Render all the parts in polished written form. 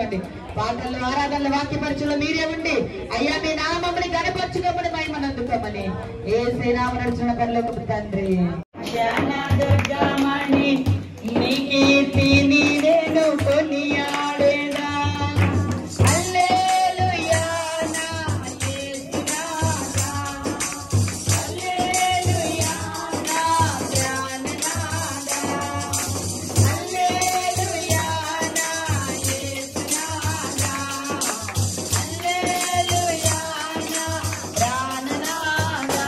నడిపించండి. పాటల్లో ఆరాధనలు వాక్యపరచులు మీరే ఉండి అయ్యా మీ నామముని గణపరచుకోమని మహిమనందుకోమని యేసు నామమున నడుచున్న పరలోకపు తండ్రి. నీ కీర్తి నీవేను కొనియాడేదా. హల్లెలూయా నా యేసునాథా, హల్లెలూయా నా ప్రాణనాథా, హల్లెలూయా నా యేసునాథా, హల్లెలూయా నా ప్రాణనాథా.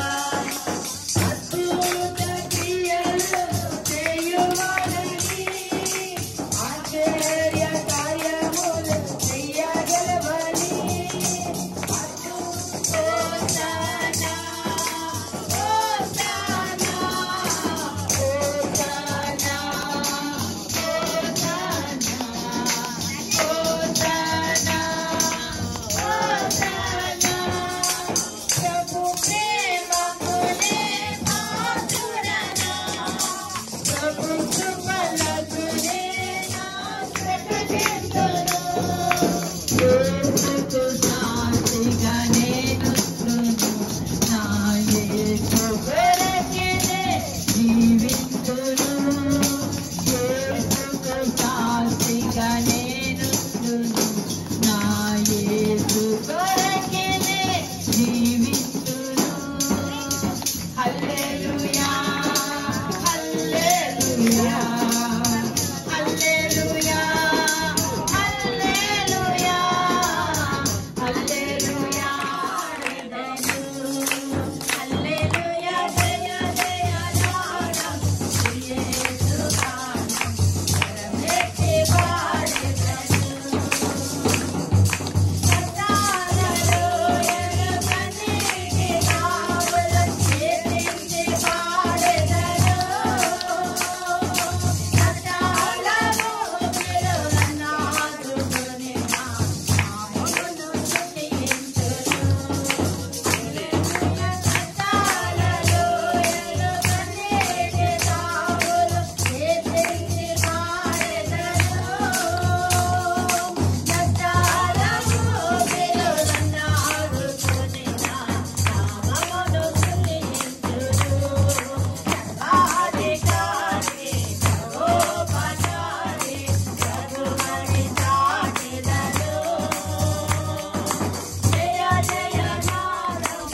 అద్భుత క్రియలు చేయువాడని, ఆశ్చర్య కార్యములు చెయ్యగలవని. హోసన్నా హోసన్నా హోసన్నా హోసన్నా హోసన్నా. ప్రభు ప్రేమకునే పాత్రుడనా, ప్రభు కృపలకునే నా ప్రకటింతును. యేసుకు సాక్షిగా నేనుండును, నా యేసు కొరకెనే జీవింతును. యేసుకు సాక్షిగా నేనుండును, నా యేసు కొరకెనే జీవింతును. హల్లెలూయా హల్లెలూయా హల్లెలూయా హల్లెలూయా హల్లెలూయా హల్లెలూయా. జయ జయ నాదం యేసు గానం పరమెత్తి పాడెదను. సతాలలో ఎరుగనికి కావలు చేతించి పాడెదను. సతాలలో పిలువనాదుకుని నా నామమును స్తుతింతును. సతాలలో ఎరుగనికి కావలు చేతించి పాడెదను. సతాలలో పిలువనాదుకుని నా నామమును స్తుతింతును. సర్వాధికారి సర్వోపచారి ప్రభువని చాటెదను. జయ జయ నాదం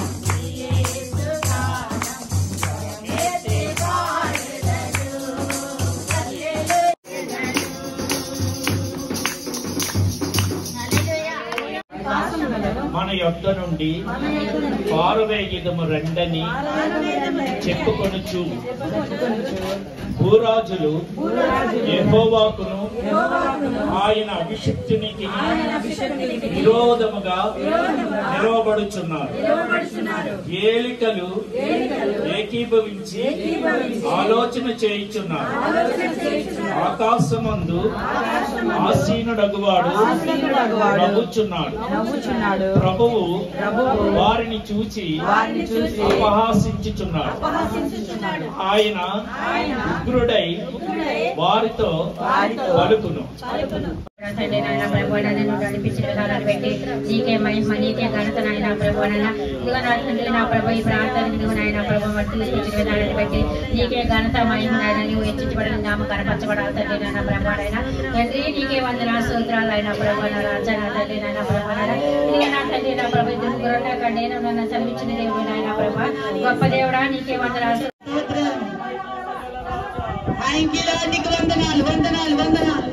యేసు గానం పరమెత్తి పాడెదను. మన యొద్ద నుండి పారవేయుదము రండని చెప్పుకొనుచు భూరాజులు యెహోవాకును ఆయన అభిషిక్తునికి విరోధముగా నిలవబడుచున్నారు. ఏలికలు ఏకీభవించి ఆలోచన చేయుచున్నారు. ఆకాశమందు ఆసీనుడగువాడు నవ్వుచున్నాడు. ప్రభువు వారిని చూచి అపహాసించుచున్నాడు. ఆయన ఉగ్రుడై వారితో పలుకును. తండ్రి నాయన ప్రభువైనా నన్ను నడిపించిన విధానాన్ని బట్టి నీకే మహిమ నీకే ఘనత నాయన ప్రభువైనా ఇదిగో నా తండ్రి నా ప్రభు ఈ ప్రార్థన నువ్వు నాయన ప్రభు వర్తించిన విధానాన్ని బట్టి నీకే ఘనత మహిమ నాయన నువ్వు హెచ్చించబడిన నామ కనపరచబడాలి తండ్రి నాయన ప్రభువైనా తండ్రి నీకే వందనాలు స్తోత్రాలు అయినా ప్రభువైనా రాజా నా తండ్రి నాయన ప్రభువైనా ఇదిగో నా తండ్రి నా ప్రభు ఇద్దరు గురువు నేను నన్ను సమీక్షించిన దేవుడు నాయన ప్రభు గొప్ప దేవుడా నీకే వందనాలు. నీకు వందనాలు వందనాలు వందనాలు.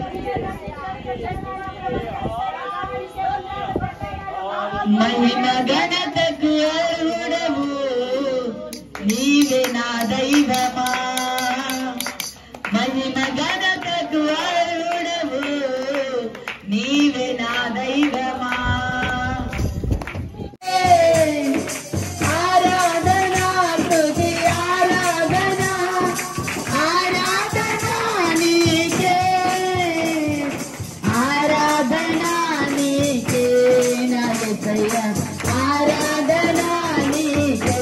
మహిమ ఘనతకు అర్హుడవు నీవే నా దైవమా. మహిమ ఘనతకు అర్హుడవు నీవే నా దైవమా. ఆరాధనా స్తుతి ఆరాధనా ఆరాధనా నీకే ఆరాధనా నీకే నా యేసయ్యా. ఆరాధనా నీకే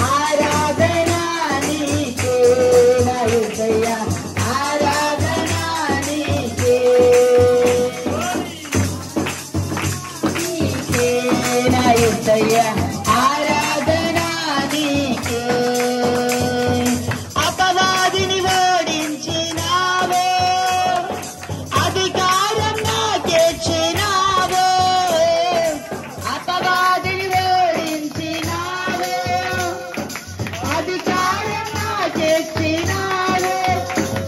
ఆరాధనా నీకే నా యేసయ్యా. ఆరాధనా నీకే యేసయ్యా ఆరాధన నీకే. అపవాదిని ఓడించినావో, అధికారం నాకిచ్చినావో. అపవాదిని ఓడించినావో, అధికారం నాకిచ్చినావో.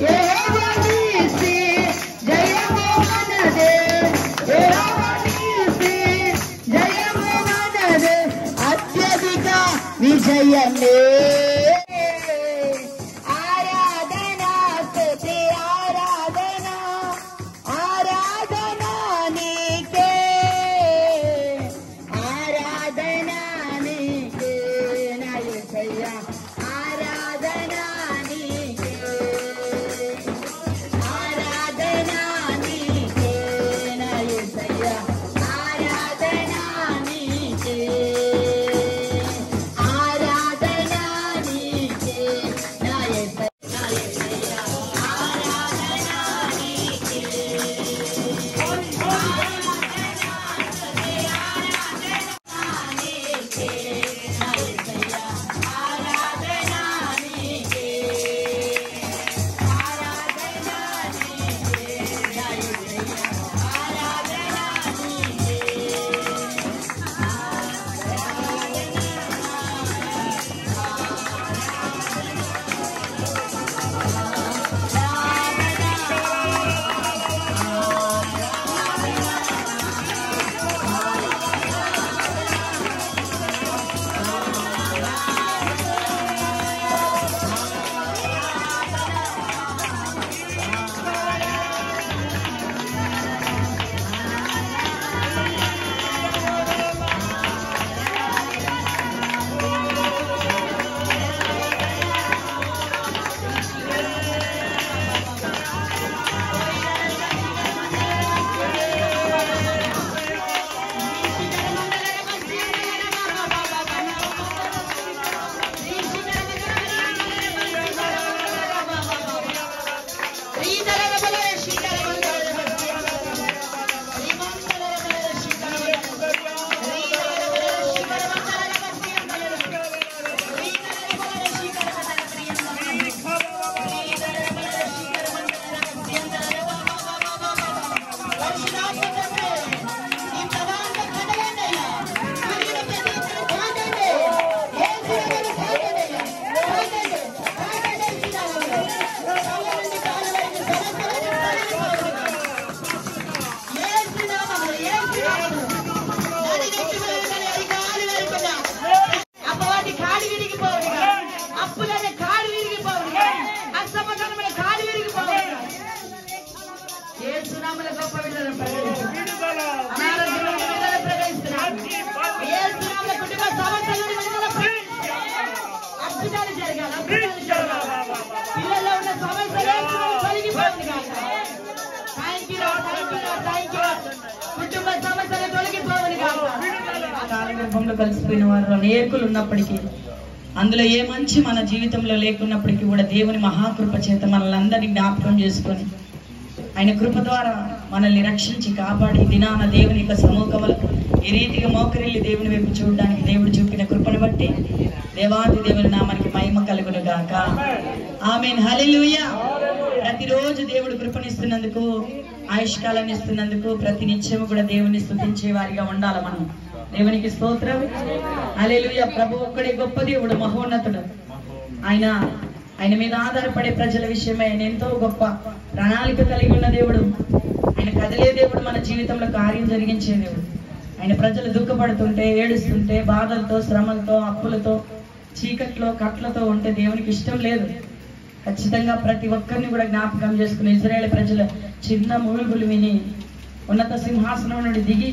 యెహోవా నీసే జయము మనదే, యెహోవా నీసే జయము మనదే, అత్యధిక విజయమే. ఆరాధన స్తుతి ఆరాధన, ఆరాధన నీకే, ఆరాధన నీకే నా యేసయ్యా ఆరాధన నీకే, ఆరాధన నీకే నా యేసయ్యా ఆరాధన నీకే, ఆరాధన నీకే నా యేసయ్యా ఆరాధన నీకే. కాలగర్భంలో కలిసిపోయిన వారు అనేకులు ఉన్నప్పటికీ, అందులో ఏ మంచి మన జీవితంలో లేకున్నప్పటికీ కూడా దేవుని మహాకృప చేత మనల్ని అందరినీ జ్ఞాపకం చేసుకొని ఆయన కృప ద్వారా మనల్ని రక్షించి కాపాడి దినాన దేవుని యొక్క సముఖంలో ఈ రీతిగా మోకరిల్లి దేవుని వైపు చూడడానికి దేవుడు చూపిన కృపను బట్టి దేవాది దేవుని నామానికి మహిమ కలుగును గాక. ఆమేన్. హల్లెలూయా. ప్రతిరోజు దేవుడు కృపనిస్తున్నందుకు, ఆయుష్కాలాన్ని ఇస్తున్నందుకు ప్రతి నిత్యము కూడా దేవుని స్తుతించే వారిగా ఉండాలి మనం. దేవునికి స్తోత్రం. హల్లెలూయా. ప్రభు ఒక్కడే గొప్ప దేవుడు, మహోన్నతుడు. ఆయన మీద ఆధారపడే ప్రజల విషయమై ఆయన ఎంతో గొప్ప ప్రణాళిక కలిగి ఉన్న దేవుడు. ఆయన కదిలే దేవుడు, మన జీవితంలో కార్యం జరిగించే దేవుడు. ఆయన ప్రజలు దుఃఖపడుతుంటే, ఏడుస్తుంటే, బాధలతో, శ్రమలతో, అప్పులతో, చీకట్లో, కట్లతో ఉంటే దేవునికి ఇష్టం లేదు. ఖచ్చితంగా ప్రతి ఒక్కరిని కూడా జ్ఞాపకం చేసుకుని ఇజ్రాయేల్ ప్రజల చిన్న మూలుగులు విని ఉన్నత సింహాసనం నుండి దిగి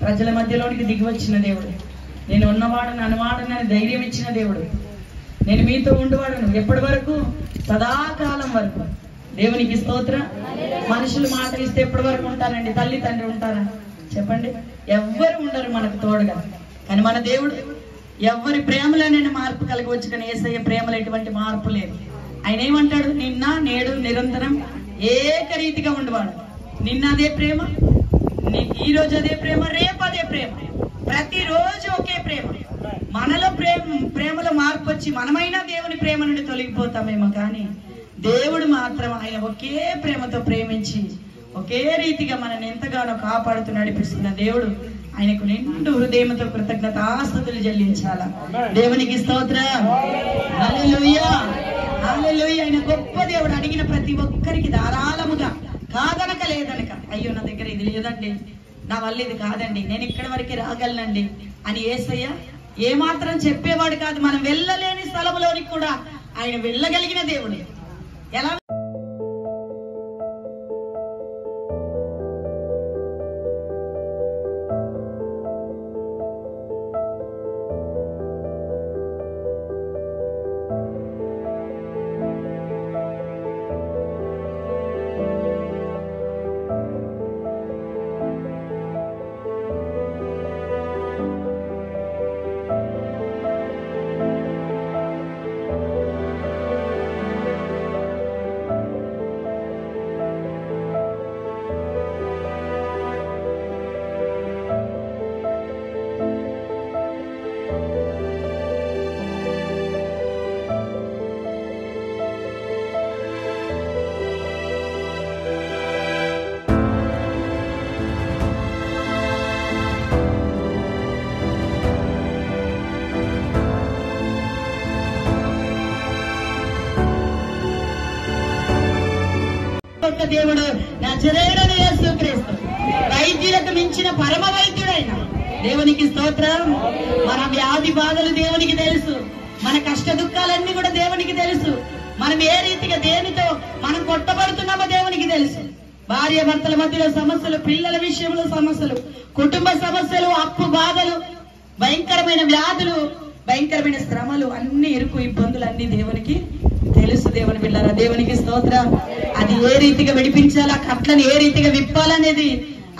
ప్రజల మధ్యలోనికి దిగి వచ్చిన దేవుడు. నేను ఉన్నవాడని అనువాడనని ధైర్యం ఇచ్చిన దేవుడు. నేను మీతో ఉండవాడను ఎప్పటి వరకు? సదాకాలం వరకు. దేవునికి స్తోత్రం. మనుషులు మాట ఇస్తే ఎప్పటి వరకు ఉంటారండి? తల్లి తండ్రి ఉంటారా? చెప్పండి. ఎవ్వరు ఉండరు మనకు తోడుగా. కానీ మన దేవుడు ఎవరి ప్రేమలోనైనా మార్పు కలగవచ్చు, కానీ యేసయ్య ప్రేమలో ఎటువంటి మార్పు లేదు. ఆయన ఏమంటాడు? నిన్న నేడు నిరంతరం ఏకరీతిగా ఉండవాడు. నిన్న అదే ప్రేమ, ఈ రోజు అదే ప్రేమ, రేపు అదే ప్రేమ. ప్రతిరోజు ఒకే ప్రేమలో మార్పు వచ్చి మనమైనా దేవుని ప్రేమ నుండి తొలగిపోతామేమో, కానీ దేవుడు మాత్రం ఆయన ఒకే ప్రేమతో ప్రేమించి ఒకే రీతిగా మనల్ని ఎంతగానో కాపాడుతూ నడిపిస్తున్న దేవుడు. ఆయనకు నిండు హృదయంతో కృతజ్ఞతాస్తుతులు చెల్లించాలా. దేవునికి స్తోత్రం. హల్లెలూయా, హల్లెలూయా. ఆయన గొప్ప దేవుడు. అడిగిన ప్రతి ఒక్కరికి ధారాళముగా, కాదనక లేదనక, అయ్యో నా దగ్గర ఇది లేదండి, నా వల్ల ఇది కాదండి, నేను ఇక్కడి వరకు రాగలనండి అని యేసయ్య ఏమాత్రం చెప్పేవాడు కాదు. మనం వెళ్ళలేని స్థలంలోనికి కూడా ఆయన వెళ్ళగలిగిన దేవుడు. ఎలా దేవుడు నజరేయుడైన యేసుక్రీస్తు, వైద్యులకు మించిన పరమ వైద్యుడైన దేవునికి స్తోత్రం. మన వ్యాధి బాధలు దేవునికి తెలుసు, మన కష్ట దుఃఖాలన్నీ కూడా దేవునికి తెలుసు. మనం ఏ రీతిగా దేనితో మనం కొట్టబడుతున్నామో దేవునికి తెలుసు. భార్య భర్తల మధ్యలో సమస్యలు, పిల్లల విషయంలో సమస్యలు, కుటుంబ సమస్యలు, అప్పు బాధలు, భయంకరమైన వ్యాధులు, భయంకరమైన శ్రమలు, అన్ని ఇరుకు ఇబ్బందులు అన్ని దేవునికి తెలుసు. దేవుని బిడ్డలారా, దేవునికి స్తోత్రం. అది ఏ రీతిగా విడిపించాలా, కట్లను ఏ రీతిగా విప్పాలనేది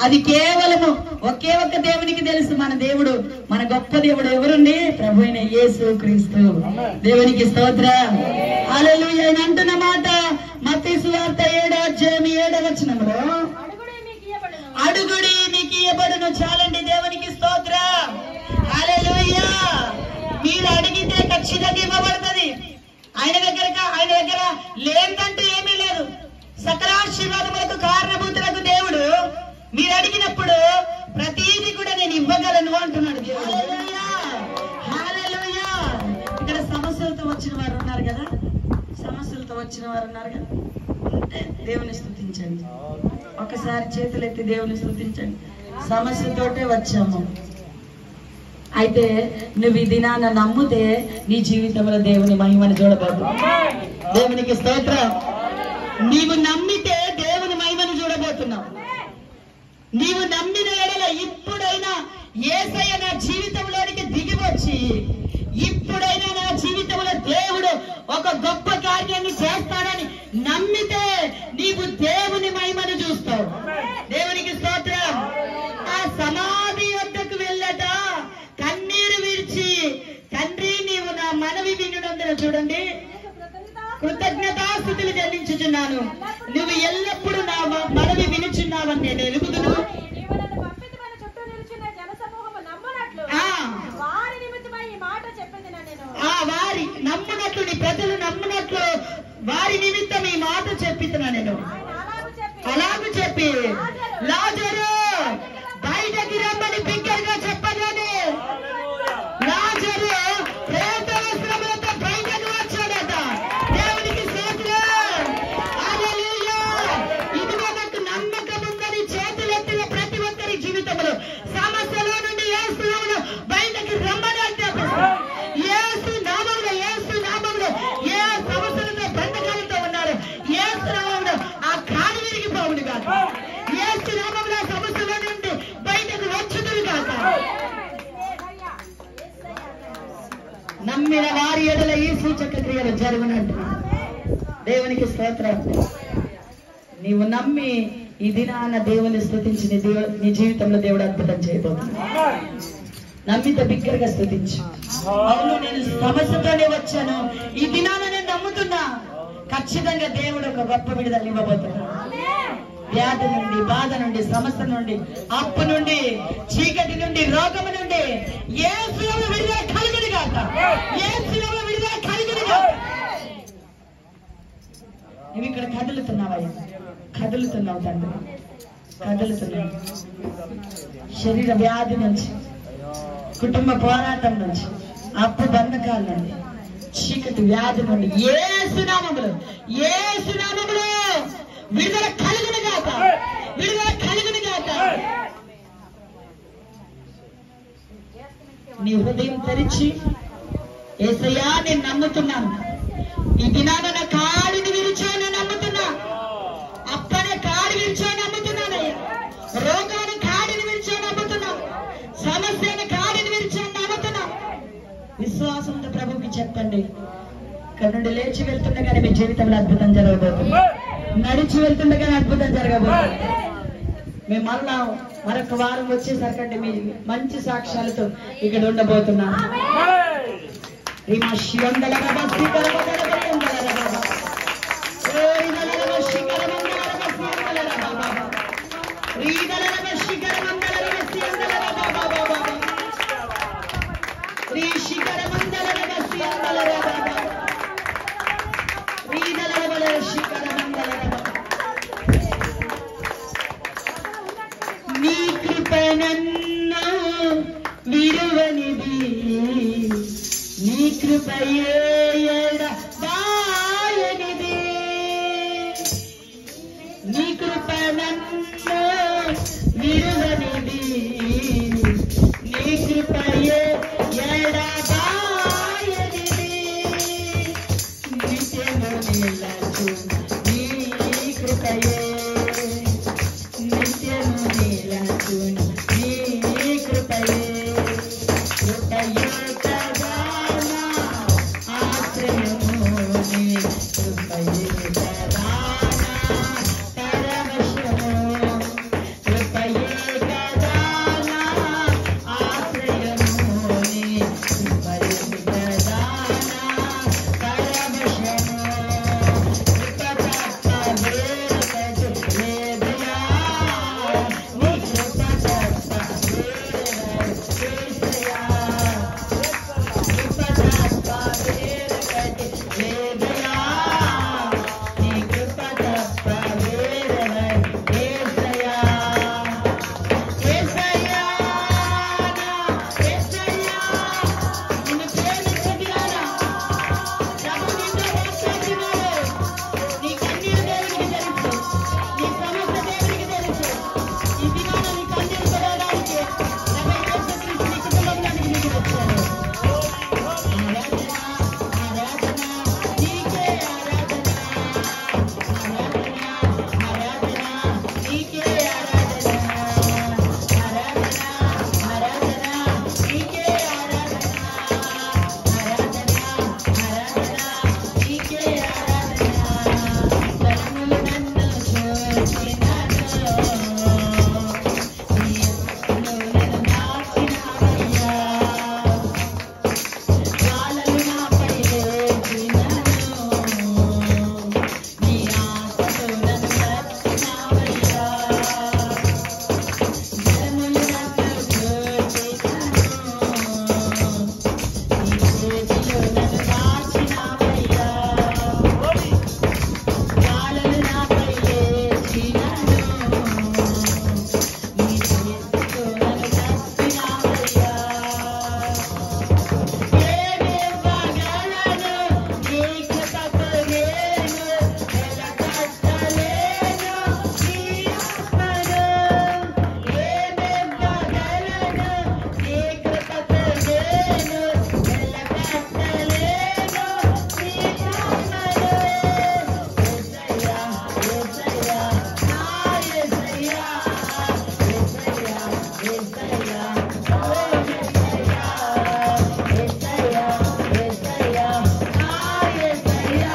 అది కేవలము ఒకే ఒక్క దేవునికి తెలుసు. మన దేవుడు, మన గొప్ప దేవుడు ఎవరుండి? ప్రభు అయిన యేసుక్రీస్తు. దేవునికి స్తోత్రం. హల్లెలూయా. ఆయన అంటున్న మాట మత్తయి సువార్త 7:7 అడుగుడి మీకు ఇయ్యబడును. చాలండి. దేవునికి స్తోత్రం. హల్లెలూయా. మీరు అడిగితే ఖచ్చితంగా ఇవ్వబడుతుంది. ఆయన దగ్గర లేదంటూ ఏమీ లేదు. సకలాశీర్వాదములకు కారణభూతులకు దేవుడు మీరు అడిగినప్పుడు ప్రతిదీ కూడా నేను ఇవ్వగలను అంటున్నాడు దేవుడు. హల్లెలూయా. ఇక్కడ సమస్యలతో వచ్చిన వారు ఉన్నారు కదా, సమస్యలతో వచ్చిన వారు ఉన్నారు కదా, అంటే దేవుని స్తుతించండి. ఒకసారి చేతులెత్తి దేవుని స్తుతించండి. సమస్యతోటే వచ్చాము. అయితే నువ్వు ఈ దినాన నమ్మితే నీ జీవితంలో దేవుని మహిమను చూడబోదు. దేవునికి స్తోత్రం. నీవు నమ్మితే దేవుని మహిమను చూడబోతున్నావు. నీవు నమ్మిన ఎడల ఇప్పుడైనా యేసయ్య నా జీవితంలోనికి దిగి వచ్చి ఇప్పుడైనా నా జీవితంలో దేవుడు ఒక గొప్ప కార్యాన్ని చేస్తాడని నమ్మితే నీవు దేవుని మహిమను చూస్తావు. దేవునికి స్తోత్రం. ఆ సమాధి వద్దకు వెళ్ళట కన్నీరు విడిచి, తండ్రి నీవు నా మనవి వినునందున చూడండి కృతజ్ఞతాస్తుతులు చెల్లించుచున్నాను. నువ్వు ఎల్లప్పుడూ నా మనవి వినుచున్నావని నేను ఎరుగుదును. వారి నమ్మునట్లు, నీ ప్రజలు నమ్మునట్లు వారి నిమిత్తం ఈ మాట చెప్పితున్నా నేను. అలాగూ చెప్పి లాజరు బయటకి రమ్మని బిగ్గరగా చెప్పగానే లాజరు ప్రేత వస్త్రములతో బయటకు వచ్చాడట. దేవునికి స్తోత్రం. హల్లెలూయా. ఇదిగో నాకు నమ్మకం ఉందని చేతులెత్తిన ప్రతి ఒక్కరి జీవితంలో సమస్యలో నుండి యేసు నామములో బయటకి రమ్మని అంటారు. యేసు నామములో, యేసు నామములో ఏ సమస్యలతో బంధకాలతో ఉన్నారు యేసు నామములో ఆ కాలు విరిగిపోవును కాదు. యేసు నామములో సమస్యలో నుండి బయటకు వచ్చుదురు కాక. నమ్మిన వారి ఎడల ఈ సూచక క్రియలు జరుగునంట. దేవునికి స్తోత్రం. నీవు నమ్మి ఈ దినాన దేవుని స్తుతించి నీ జీవితంలో దేవుడు అద్భుతం చేయబోతున్నాడు. నమ్మితే బిగ్గరగా స్తుతించు. అవును, నేను సమస్యతోనే వచ్చాను, ఈ దినాన నేను నమ్ముతున్నా, ఖచ్చితంగా దేవుడు ఒక గొప్ప విడుదల ఇవ్వబోతున్నాడు. వ్యాధి నుండి, బాధ నుండి, సమస్య నుండి, అప్పు నుండి, చీకటి నుండి, రోగము నుండి యేసు విడుదల కలుగునుగాక. కాక. యేసు నామములో విడుదల కలుగును కాక. నువ్వు ఇక్కడ కదులుతున్నావయ్యా, కదులుతున్నావు తండ్రి, కదులుతున్నావు. శరీర వ్యాధి నుంచి, కుటుంబ పోరాటం నుంచి, అప్పు బంధకాల నుండి, చీకటి వ్యాధి నుండి యేసు నామములో విడుదల కలుగును గాక, విడుదల కలుగును గాక. నీ హృదయం తెరిచి యేసయ్యా నేను నమ్ముతున్నాను, ఈ దినాన నా కాడిని విరిచాను నమ్ముతున్నా, అప్పనే కాడి విరిచాను నమ్ముతున్నానయ్యా, రోగాన్ని కాడిని విరిచాను నమ్ముతున్నా, సమస్యను కాడిని విరిచాను నమ్ముతున్నా. విశ్వాసంతో ప్రభువుకి చెప్పండి. ఇక్కడ నుండి లేచి వెళ్తుండగానే మీ జీవితంలో అద్భుతం జరగబోతుంది, నడిచి వెళ్తుండగానే అద్భుతం జరగబోతుంది. మేము మళ్ళా మరొక వారం వచ్చేసరికంటే మీ మంచి సాక్ష్యాలతో ఇక్కడ ఉండబోతున్నాం. నీ కృప నన్ను విరువనిది, నీ కృపయే ఎడబాయనిది, నీ కృప నన్ను విరువనిది, నీ కృపయే ఎడబాయనిది, నిత్యము నిలచు నీ కృపయే, నిత్యము నిలచు నీ కృపయే, కృపయే కదా నా ఆశ్రయము, నీ కృపయే కదా నా పరవశము, కృపయే కదా నా ఆశ్రయము, నీ కృపయే కదా నా పరవశము, కృప తప్ప వేరొకటి లేదుయా, నీ కృప తప్ప వేరొకటి యేసయ్యా, కృప తప్ప వేరొకటి లేదుయా, నీ కృప తప్ప వేరొకటి యేసయ్యా, యేసయ్యా నా యేసయ్యా, నిన్ను ప్రేమించగలరా ప్రభు, నిన్ను ప్రేమించగలరు. నీ కన్నీరు దేవునికి తెలుసు, నీ సమస్య దేవునికి తెలుసు. ఈ దినాన నీ కన్నీరు తొలగడానికి ప్రభు యేసుక్రీస్తు నీ కుటుంబంలోనికి దిగి వచ్చాడు. ఆరాధన ఆరాధన నీకే, ఆరాధన ఆరాధన ఆరాధన నీకే, ఆరాధన ఆరాధన ఆరాధన నీకే, ఆరాధన ఆరాధన ఆరాధన నీకే, ఆరాధన. తరములు నన్ను చూచినను, నీ నన్ను దాచినవయ్యా, జ్వాలలు నాపై రేగినను, నీ ఆశతో నన్ను రక్షించినవయ్యా, తరములు నన్ను చూచినను, నీ చేతిలో నన్ను దాచినవయ్యా, జ్వాలలు నాపై రేగినను, నీ చేతిలో నన్ను రక్షించినవయ్యా. ఏమివ్వగలను నీ కృపకు నేను, వెలకట్టలేను నీ ఆత్మను. ఏమివ్వగలను నీ కృపకు నేను, వెలకట్టలేను నీ ఆత్మను. యేసయ్యా యేసయ్యా నా యేసయ్యా, యేసయ్యా యేసయ్యా ఓ యేసయ్యా, యేసయ్యా యేసయ్యా నా యేసయ్యా,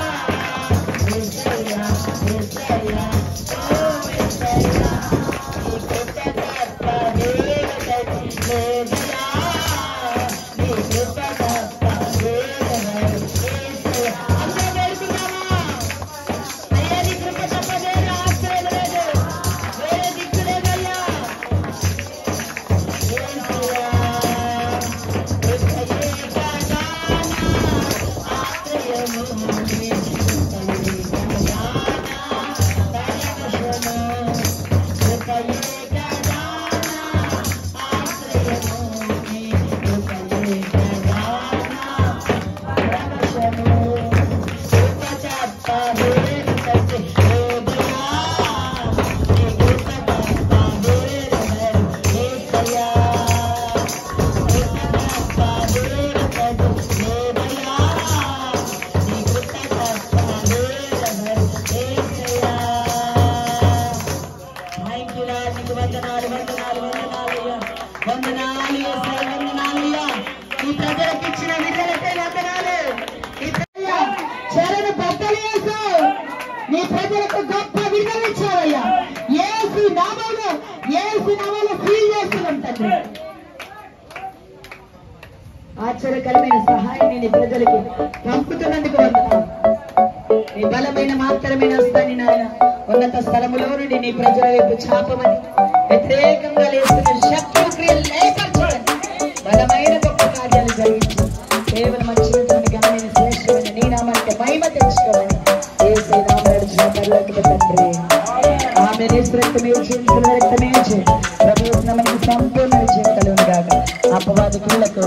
యేసయ్యా యేసయ్యా ఓ యేసయ్యా, నీ కృప తప్ప వేరొకటి లేదుయా, నీ కృప తప్ప వేరొకటి యేసయ్యా. అందరం వేడుకుందామా? అయ్యా నీ కృప తప్ప వేరే ఆశ్రయం లేదు, వేరే దిక్కు లేదయ్యా. యేసయ్యా కృపయే కదా ఆశ్చర్యకరమైన సహాయాన్ని నీ ప్రజలకి పంపుతున్నందుకు వందనాలు. నీ బలమైన మాత్రమైన హస్తాన్ని నాయన ఉన్నత స్థలములో నుండి నీ ప్రజల వైపు చాపమని వ్యతిరేకంగా లేస్తున్న శక్తి క్రియలు లేపరచమని బలమైన గొప్ప కార్యాలు జరిగించి కేవలం అత్యున్నతమైన ఘనమైన శ్రేష్టమైన నీ నామానికి మహిమ తెచ్చుకోమని యేసు నామములో నడిచిన పరలోకపు తండ్రి ఆమె రక్తమే రక్తమే ప్రభువు మనకి సంపూర్ణ విజయం కలుగును గాక. అపవాది క్రియలకు